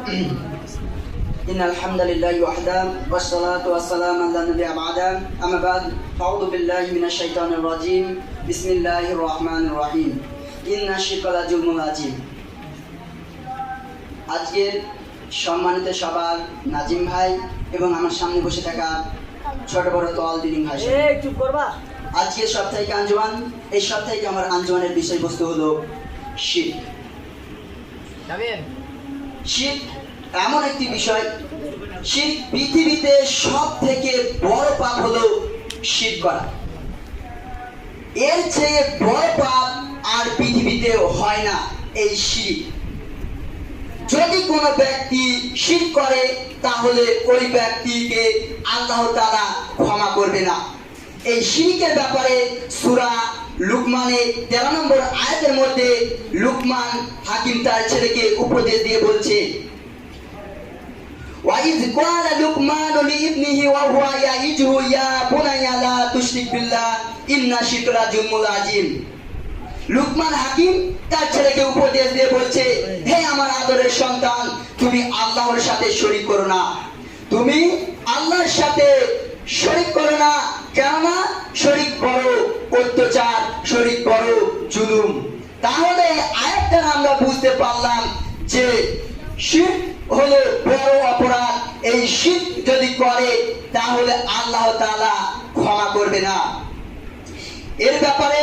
إن الحمد لله وحده والصلاة والسلام على النبي بعده أما بعد أعوذ بالله من الشيطان الرجيم بسم الله الرحمن الرحيم إن الشرك لظلم عظيم আজকের সম্মানিত সবার নাজিম ভাই এবং আমার সামনে বসে থাকা ছোট বড় তোয়াল দিদিং ভাই, চুপ করবা। আজকের সাপ্তাহিক আঞ্জুমান, এই সাপ্তাহিক আমার আঞ্জুমানের বিষয়বস্তু হলো শিরক। শিরক এমন একটি বিষয়, শিরক পৃথিবীতে সব থেকে বড় পাপ হলো শিরক করা। এর চেয়ে বড় পাপ আর পৃথিবীতে হয় না এই শিরক। যদি কোনো ব্যক্তি শিরক করে তাহলে ওই ব্যক্তিকে আল্লাহ তাআলা ক্ষমা করবে না। এই শিরকের ব্যাপারে সূরা লুকমানের 13 নম্বর আয়াতের মধ্যে লুকমান হাকিম তার ছেলেকে উপদেশ দিয়ে বলছে, ওয়াইজ ক্বালা লুকমানু লিইবনিহি ওয়া হুয়া ইয়াইজুহু ইয়া বুনাইয়া লা তুশরিক বিল্লাহ ইন্না শিরকা লাযুলমুন আযীম। লুকমান হাকিম তার ছেলেকে উপদেশ দিয়ে বলছে, হে আমার আদরের সন্তান, তুমি আল্লাহর সাথে শরীক করো না, তুমি আল্লাহর সাথে শরীক করো না, কেননা শরীক বড় অত্যাচার, শরীক বড় জুলুম। তাহলে আয়াতটা আমরা বুঝতে পারলাম যে শিরক হলো বড় অপরাধ। এই শিরক যদি করে তাহলে আল্লাহ তাআলা ক্ষমা করবে না। এর ব্যাপারে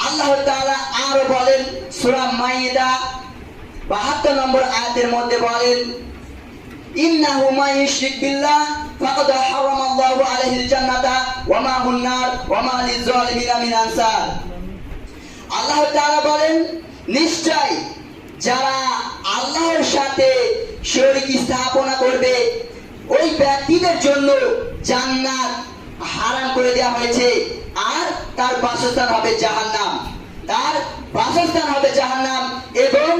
আল্লাহ তাআলা আরো বলেন, সূরা মাইদা 72 নম্বর আয়াতের মধ্যে বলেন, ইন্নাহু মান ইউশরিক বিল্লাহ ফাকাদ হারামাল্লাহু আলাইহিল জান্নাতা ওয়া মাহুন নার ওয়া মা লিয-যালিমিনা মিন আনসার। আল্লাহ তাআলা বলেন, নিশ্চয় যারা আল্লাহর সাথে শরীক স্থাপনা করবে ওই ব্যক্তিদের জন্য জান্নাত হারাম করে দেওয়া হয়েছে, আর তার বাসস্থান হবে জাহান্নাম, তার বাসস্থান হবে জাহান্নাম, এবং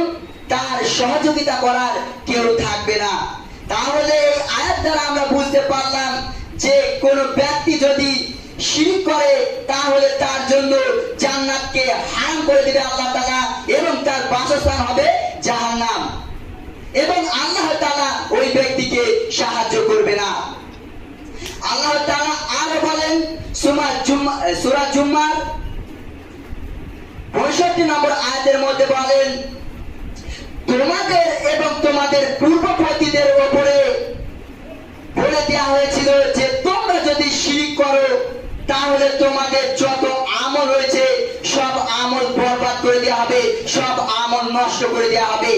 তার সহযোগিতা করার কেউ থাকবে না। তাহলে এই আয়াত দ্বারা আমরা বুঝতে পারলাম যে কোন ব্যক্তি যদি শিরক করে তাহলে তার জন্য জান্নাতকে হারাম করে দিবে আল্লাহ তাআলা, এবং তার বাসস্থান হবে জাহান্নাম, এবং আল্লাহ তাআলা ওই ব্যক্তিকে সাহায্য করবে না। আল্লাহ তাআলা আরো বলেন সূরা জুমার 65 নম্বর আয়াতের মধ্যে বলেন, তোমাদের এবং তোমাদের পূর্ববর্তীদের উপরে বলে দেওয়া হয়েছিল যে তোমরা যদি শিরক করো তাহলে তোমাদের যত আমল রয়েছে সব আমল বরবাদ করে দেওয়া হবে, সব আমল নষ্ট করে দেওয়া হবে।